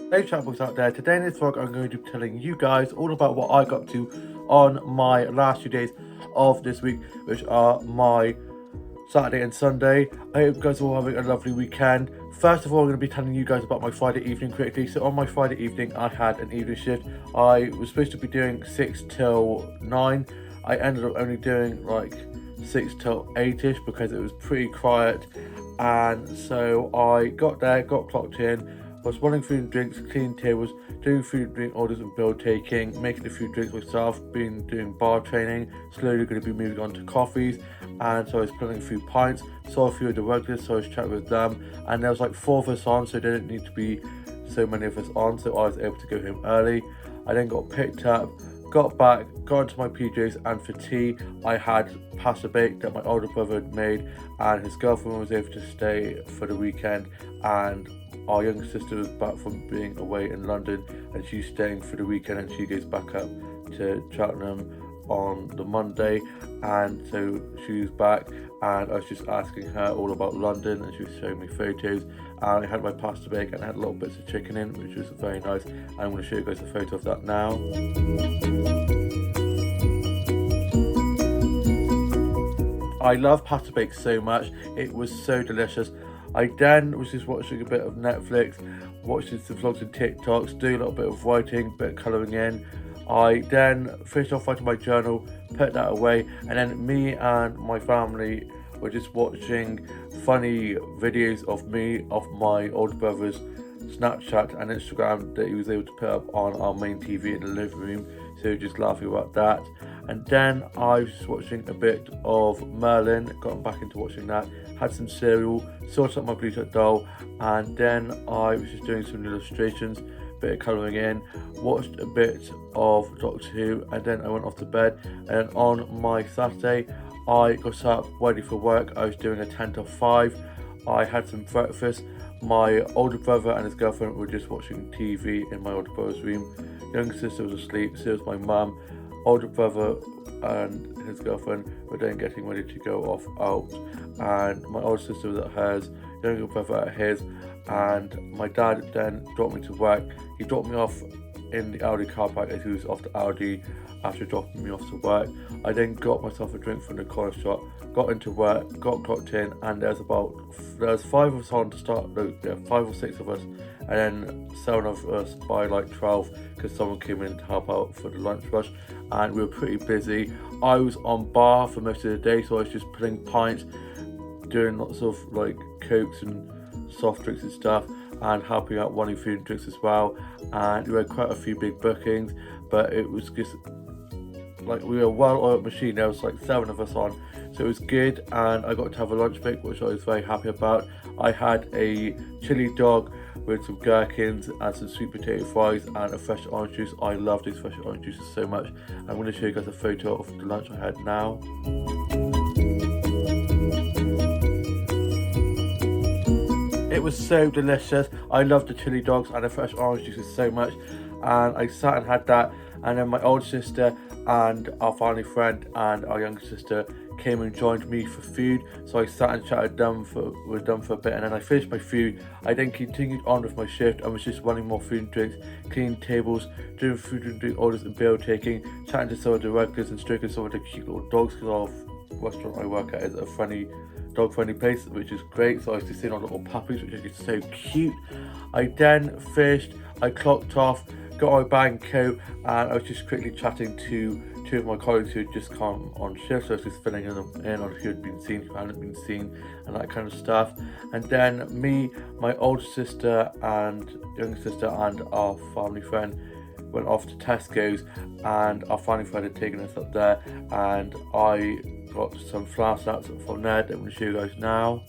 Hey chatboys out there, today in this vlog I'm going to be telling you guys all about what I got up to on my last few days of this week, which are my Saturday and Sunday. I hope you guys are all having a lovely weekend. First of all, I'm going to be telling you guys about my Friday evening quickly. So on my Friday evening, I had an evening shift. I was supposed to be doing 6 till 9. I ended up only doing like 6 till 8ish because it was pretty quiet. And so I got there, got clocked in. I was running food and drinks, cleaning tables, doing food and drink orders and bill taking, making a few drinks myself, been doing bar training, slowly going to be moving on to coffees, and so I was putting a few pints, saw a few of the regulars, so I was chatting with them, and there was like 4 of us on, so there didn't need to be so many of us on, so I was able to go home early. I then got picked up, got back, got into my PJs, and for tea I had pasta bake that my older brother had made, and his girlfriend was able to stay for the weekend, and our younger sister was back from being away in London and she's staying for the weekend, and she goes back up to Cheltenham on the Monday, and so she was back and I was just asking her all about London and she was showing me photos, and I had my pasta bake and I had little bits of chicken in, which was very nice. I'm going to show you guys a photo of that now. I love pasta bake so much, it was so delicious. I then was just watching a bit of Netflix, watching some vlogs and TikToks, doing a little bit of writing, bit of colouring in. I then finished off writing my journal, put that away, and then me and my family were just watching funny videos of me, of my older brother's Snapchat and Instagram that he was able to put up on our main TV in the living room, so just laughing about that. And then I was watching a bit of Merlin, got back into watching that, had some cereal, sorted out my Blue Tack doll, and then I was just doing some illustrations, bit of colouring in, watched a bit of Doctor Who, and then I went off to bed. And then on my Saturday I got up ready for work. I was doing a 10 to 5. I had some breakfast. My older brother and his girlfriend were just watching TV in my older brother's room. Younger sister was asleep, so was my mum. Older brother and his girlfriend were then getting ready to go off out, and my older sister was at hers, younger brother at his, and my dad then dropped me to work. He dropped me off in the Aldi car park as he was off to Aldi after dropping me off to work. I then got myself a drink from the corner shop, got into work, got clocked in, and there's 5 of us on to start, no, yeah, 5 or 6 of us, and then 7 of us by like 12 because someone came in to help out for the lunch rush, and we were pretty busy. I was on bar for most of the day, so I was just putting pints, doing lots of like cokes and soft drinks and stuff, and helping out running food and drinks as well. And we had quite a few big bookings, but it was just like we were a well-oiled machine. There was like 7 of us on, so it was good, and I got to have a lunch break, which I was very happy about. I had a chili dog with some gherkins and some sweet potato fries and a fresh orange juice. I love these fresh orange juices so much. I'm going to show you guys a photo of the lunch I had now. It was so delicious. I love the chili dogs and the fresh orange juices so much, and I sat and had that, and then my older sister and our family friend and our younger sister came and joined me for food, so I sat and chatted with them for a bit, and then I finished my food. I then continued on with my shift and was just running more food and drinks, cleaning tables, doing food and drink orders and bill taking, chatting to some of the regulars and stroking some of the cute little dogs, because our restaurant I work at is a dog friendly place, which is great. So I was just seeing our little puppies, which is so cute. I then finished, I clocked off, got my bag and coat, and I was just quickly chatting to 2 of my colleagues who had just come on shift, so I was just filling them in on who had been seen, who hadn't been seen, and that kind of stuff. And then me, my older sister and younger sister and our family friend went off to Tesco's, and our family friend had taken us up there, and I got some flour snaps from there that I'm going to show you guys now.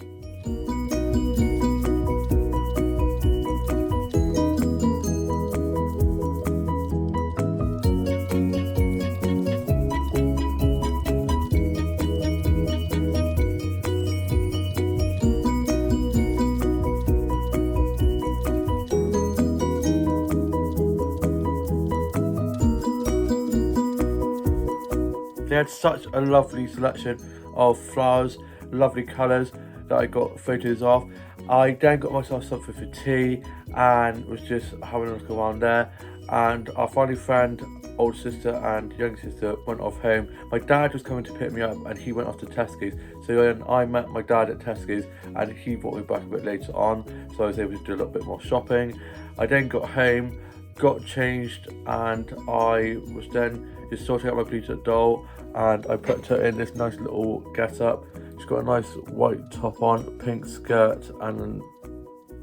They had such a lovely selection of flowers, lovely colours that I got photos of, I then got myself something for tea and was just having a look around there. And our family friend, older sister and younger sister went off home. My dad was coming to pick me up and he went off to Tesco's. So then I met my dad at Tesco's and he brought me back a bit later on. So I was able to do a little bit more shopping. I then got home, got changed, and I was then just sorting out my Bluetooth doll, and I put her in this nice little get up. She's got a nice white top on, pink skirt and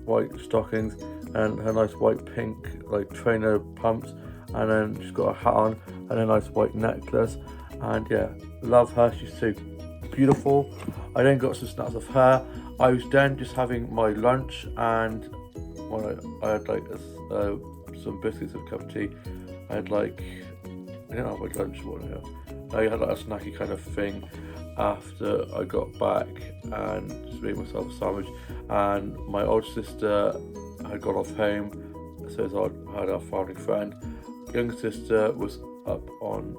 white stockings, and her nice white pink like trainer pumps, and then she's got a hat on and a nice white necklace. And yeah, love her, she's so beautiful. I then got some snacks of her. I was then just having my lunch, and I had like some biscuits and a cup of tea. I had like, I didn't have my lunch one here. I had like a snacky kind of thing after I got back, and just made myself a sandwich. And my older sister had gone off home, so I had our family friend. Younger sister was up on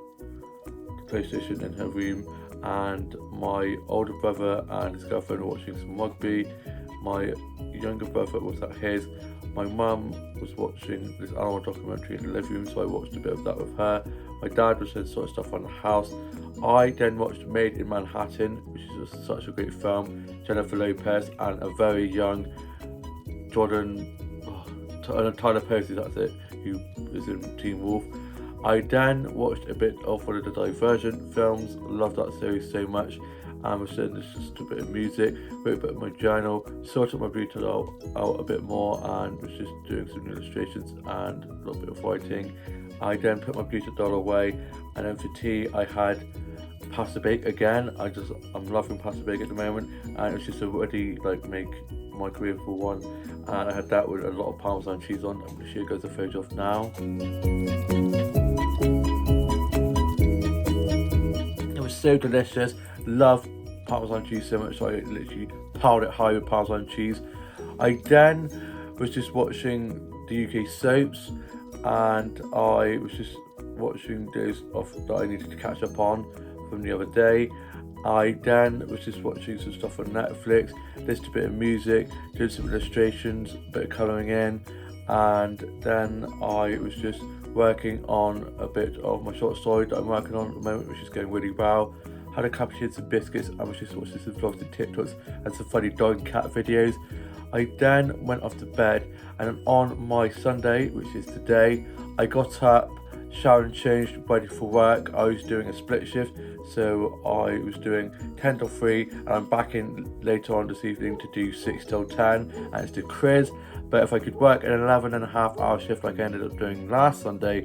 the PlayStation in her room, and my older brother and his girlfriend were watching some rugby. My younger brother was at his. My mum was watching this animal documentary in the living room, so I watched a bit of that with her. My dad was doing sort of stuff on the house. I then watched Made in Manhattan, which is just such a great film. Jennifer Lopez and a very young Tyler Posey, that's it, who is in Teen Wolf. I then watched a bit of one of the Divergent films. Loved that series so much. And was doing just a bit of music, wrote a bit of my journal, sorted my Bluetooth out a bit more, and was just doing some illustrations and a little bit of writing. I then put my Bluetooth doll away, and then for tea I had pasta bake again. I'm loving pasta bake at the moment, and it was just a really make microwavable one, and I had that with a lot of Parmesan cheese on. I'm going to show you guys a photo of now. It was so delicious. Love Parmesan cheese so much, so I literally piled it high with Parmesan cheese. I then was just watching the UK soaps, and I was just watching those off that I needed to catch up on from the other day. I then was just watching some stuff on Netflix, listened to a bit of music, did some illustrations, a bit of colouring in, and then I was just working on a bit of my short story that I'm working on at the moment, which is going really well. Had a couple of some biscuits, and was just watching some vlogs and TikToks and some funny dog and cat videos. I then went off to bed, and on my Sunday, which is today, I got up, showered and changed, ready for work. I was doing a split shift, so I was doing 10 till 3, and I'm back in later on this evening to do 6 till 10, and it's the quiz. But if I could work an 11.5-hour shift like I ended up doing last Sunday,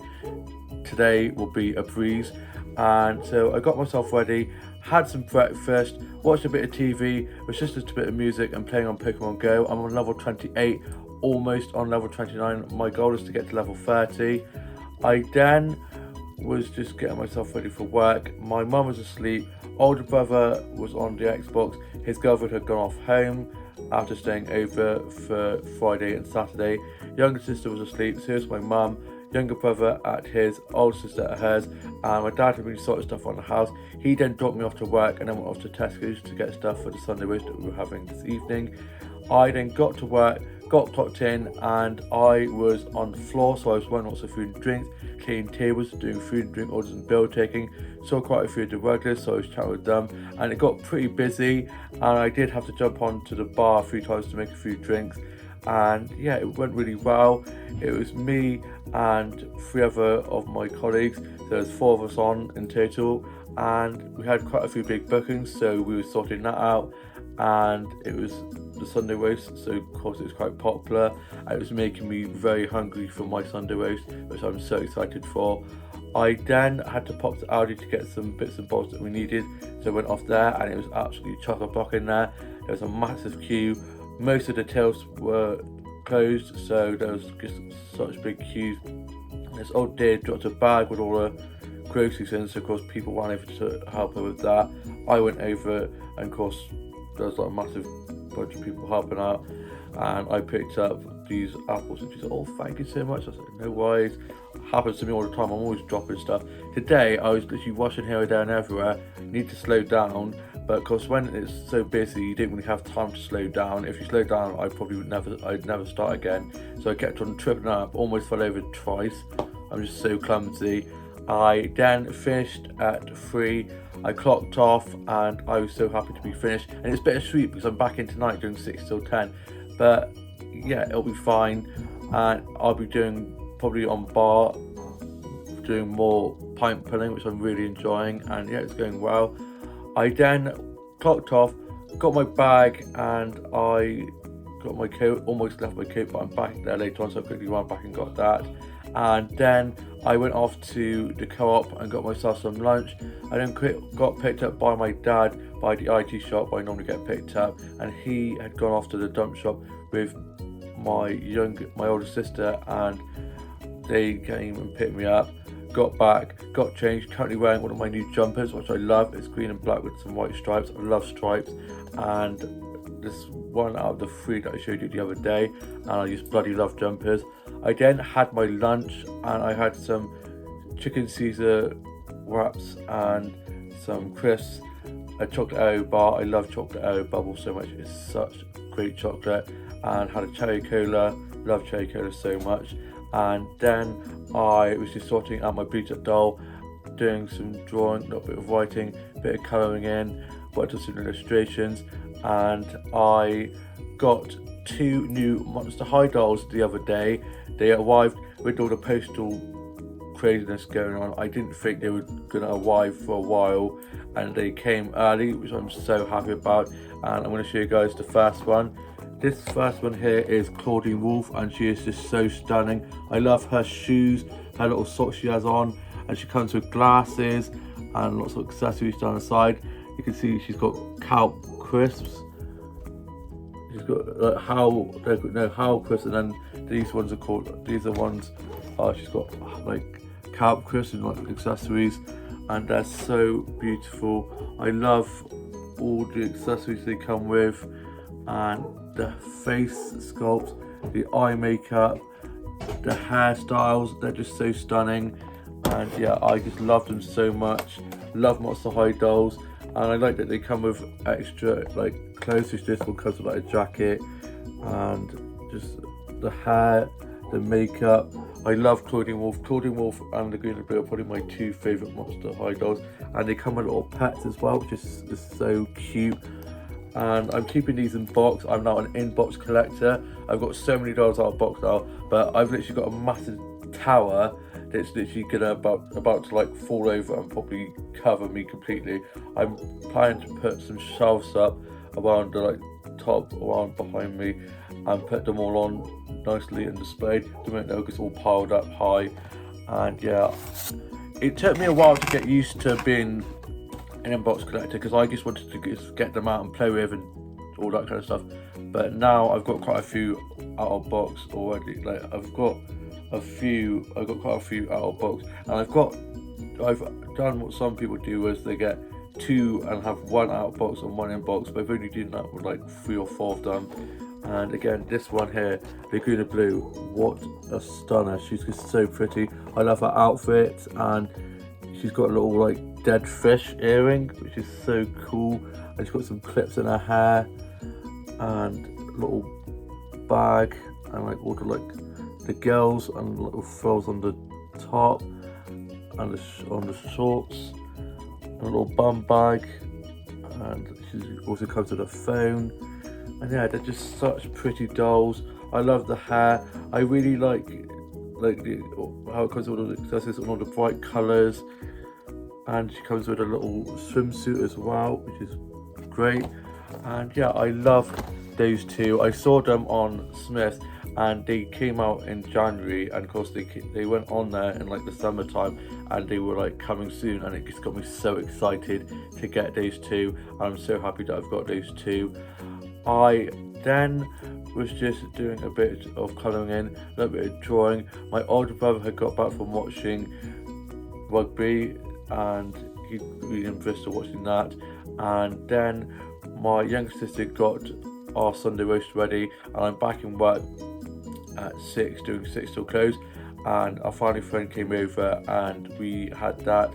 today will be a breeze. And so I got myself ready, had some breakfast, watched a bit of TV, was just a bit of music and playing on Pokemon Go. I'm on level 28, almost on level 29. My goal is to get to level 30. I then was just getting myself ready for work. My mum was asleep, older brother was on the Xbox, his girlfriend had gone off home after staying over for Friday and Saturday. Younger sister was asleep, so was my mum. Younger brother at his, older sister at hers, and my dad had been sorting stuff on the house. He then dropped me off to work and then went off to Tesco's to get stuff for the Sunday roast that we were having this evening. I then got to work, got clocked in, and I was on the floor, so I was running lots of food and drinks, cleaning tables, doing food and drink orders and bill taking. Saw quite a few of the regulars, so I was chatting with them, and it got pretty busy, and I did have to jump onto the bar a few times to make a few drinks. And yeah, it went really well. It was me and 3 other of my colleagues, there's 4 of us on in total, and we had quite a few big bookings, so we were sorting that out. And it was the Sunday roast, so of course it was quite popular, and it was making me very hungry for my Sunday roast, which I'm so excited for. I then had to pop to Aldi to get some bits and bobs that we needed, so I went off there, and it was absolutely chock-a-block in there. There was a massive queue. Most of the tills were closed, so there was just such big queues. This old dear dropped a bag with all the groceries in, so of course people ran over to help her with that. I went over, and of course there was like a massive bunch of people helping out, and I picked up these apples, and she said, "Oh, thank you so much." I said, "No worries." Happens to me all the time, I'm always dropping stuff. Today I was literally washing here, there and everywhere. Need to slow down, but of course when it's so busy you didn't really have time to slow down. If you slow down I'd never start again. So I kept on tripping up, almost fell over twice. I'm just so clumsy. I then finished at 3. I clocked off and I was so happy to be finished, and it's bittersweet because I'm back in tonight doing 6 till 10, but yeah, it'll be fine. And I'll be doing probably on bar, doing more pint pulling, which I'm really enjoying, and yeah, it's going well. I then clocked off, got my bag, and I got my coat, almost left my coat, but I'm back there later on, so I quickly ran back and got that. And then I went off to the co-op and got myself some lunch. I then got picked up by my dad by the IT shop where I normally get picked up, and he had gone off to the dump shop with my older sister, and they came and picked me up. Got back, got changed, currently wearing one of my new jumpers, which I love. It's green and black with some white stripes. I love stripes, and this one out of the 3 that I showed you the other day, and I just bloody love jumpers. I then had my lunch, and I had some chicken Caesar wraps and some crisps, a chocolate Oreo bar. I love chocolate Oreo bubble so much, it's such great chocolate. And had a cherry cola, love cherry cola so much. And then I was just sorting out my Bleach Up doll, doing some drawing, a little bit of writing, a bit of colouring in, worked on some illustrations, and I got 2 new Monster High dolls the other day. They arrived with all the postal craziness going on. I didn't think they were going to arrive for a while, and they came early, which I'm so happy about. And I'm going to show you guys the first one. This first one here is Claudine Wolf, and she is just so stunning. I love her shoes, her little socks she has on, and she comes with glasses and lots of accessories down the side. You can see she's got cow crisps. She's got how crisps, and then these ones are called. These are ones. She's got like cow crisps and like accessories, and they're so beautiful. I love all the accessories they come with, and the face sculpt, the eye makeup, the hairstyles, they're just so stunning. And yeah, I just love them so much. Love Monster High dolls, and I like that they come with extra like clothes, which this one comes with like a jacket, and just the hair, the makeup. I love Claudine Wolf. Claudine Wolf and the Green and Blue are probably my 2 favourite Monster High dolls, and they come with little pets as well, which is so cute. And I'm keeping these in box. I'm now an in-box collector. I've got so many dolls out of box now, but I've literally got a massive tower that's literally gonna about to like fall over and probably cover me completely. I'm planning to put some shelves up around the like top, around behind me, and put them all on nicely and displayed to make it look all piled up high. And yeah, it took me a while to get used to being an inbox collector, because I just wanted to just get them out and play with and all that kind of stuff. But now I've got quite a few out of box already. Like I've got quite a few out of box, and I've done what some people do, is they get 2 and have 1 out of box and 1 in box, but I've only done that with like 3 or 4 of them. And again, this one here, Laguna Blue, what a stunner. She's just so pretty. I love her outfit, and she's got a little like dead fish earring, which is so cool, and she's got some clips in her hair and a little bag, and like all the girls and little frills on the top and on the shorts, and a little bum bag, and she also comes with a phone. And yeah, they're just such pretty dolls. I love the hair. I really like how it comes with all the accessories and all the bright colours. And she comes with a little swimsuit as well, which is great. And yeah, I love those 2. I saw them on Smith, and they came out in January, and of course they went on there in like the summertime, and they were like coming soon, and it just got me so excited to get those 2. And I'm so happy that I've got those 2. I then was just doing a bit of colouring in, a little bit of drawing. My older brother had got back from watching rugby, and he'd been in Bristol watching that. And then my younger sister got our Sunday roast ready, and I'm back in work at 6, doing 6 till close. And our family friend came over, and we had that,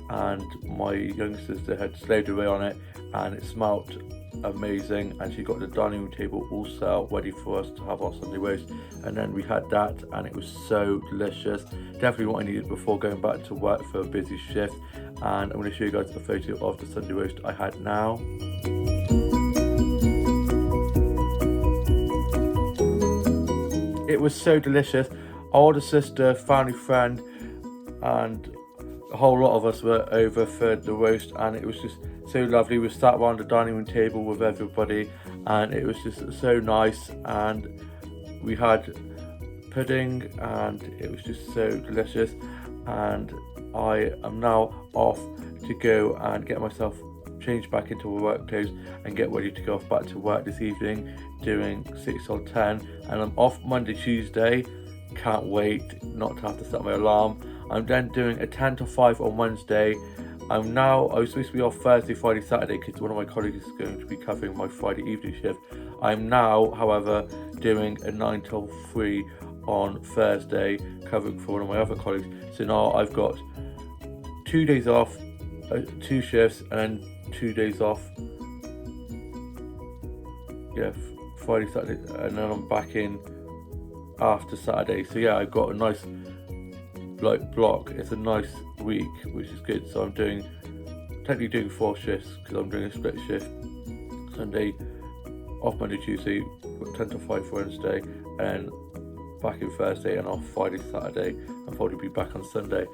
and my younger sister had slaved away on it, and it smelt amazing, and she got the dining room table all set up ready for us to have our Sunday roast. And then we had that, and it was so delicious. Definitely what I needed before going back to work for a busy shift. And I'm going to show you guys a photo of the Sunday roast I had now. It was so delicious. Older sister, family friend, and a whole lot of us were over for the roast, and it was just so lovely. We sat around the dining room table with everybody, and it was just so nice. And we had pudding, and it was just so delicious. And I am now off to go and get myself changed back into my work clothes and get ready to go off back to work this evening, doing 6 till 10. And I'm off Monday, Tuesday. Can't wait not to have to set my alarm. I'm then doing a 10 to 5 on Wednesday. I was supposed to be off Thursday, Friday, Saturday because one of my colleagues is going to be covering my Friday evening shift. I'm now, however, doing a 9 till 3 on Thursday, covering for one of my other colleagues. So now I've got 2 days off, 2 shifts, and then 2 days off. Yeah, Friday, Saturday, and then I'm back in after Saturday. So yeah, I've got a nice block. It's a nice week, which is good. So I'm technically doing 4 shifts because I'm doing a split shift. Sunday off, Monday, Tuesday, 10 to 5 Wednesday, and back in Thursday, and off Friday, Saturday, and probably be back on Sunday.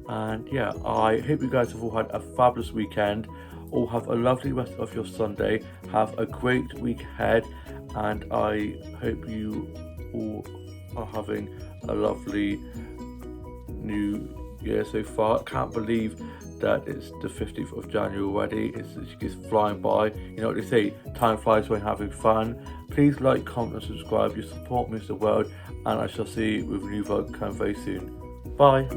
And yeah, I hope you guys have all had a fabulous weekend. All have a lovely rest of your Sunday. Have a great week ahead, and I hope you all are having a lovely new year so far. I can't believe that it's the 15th of January already. It's just flying by. You know what they say, time flies when having fun. Please like, comment and subscribe. Your support means the world, and I shall see you with a new vlog coming very soon. Bye.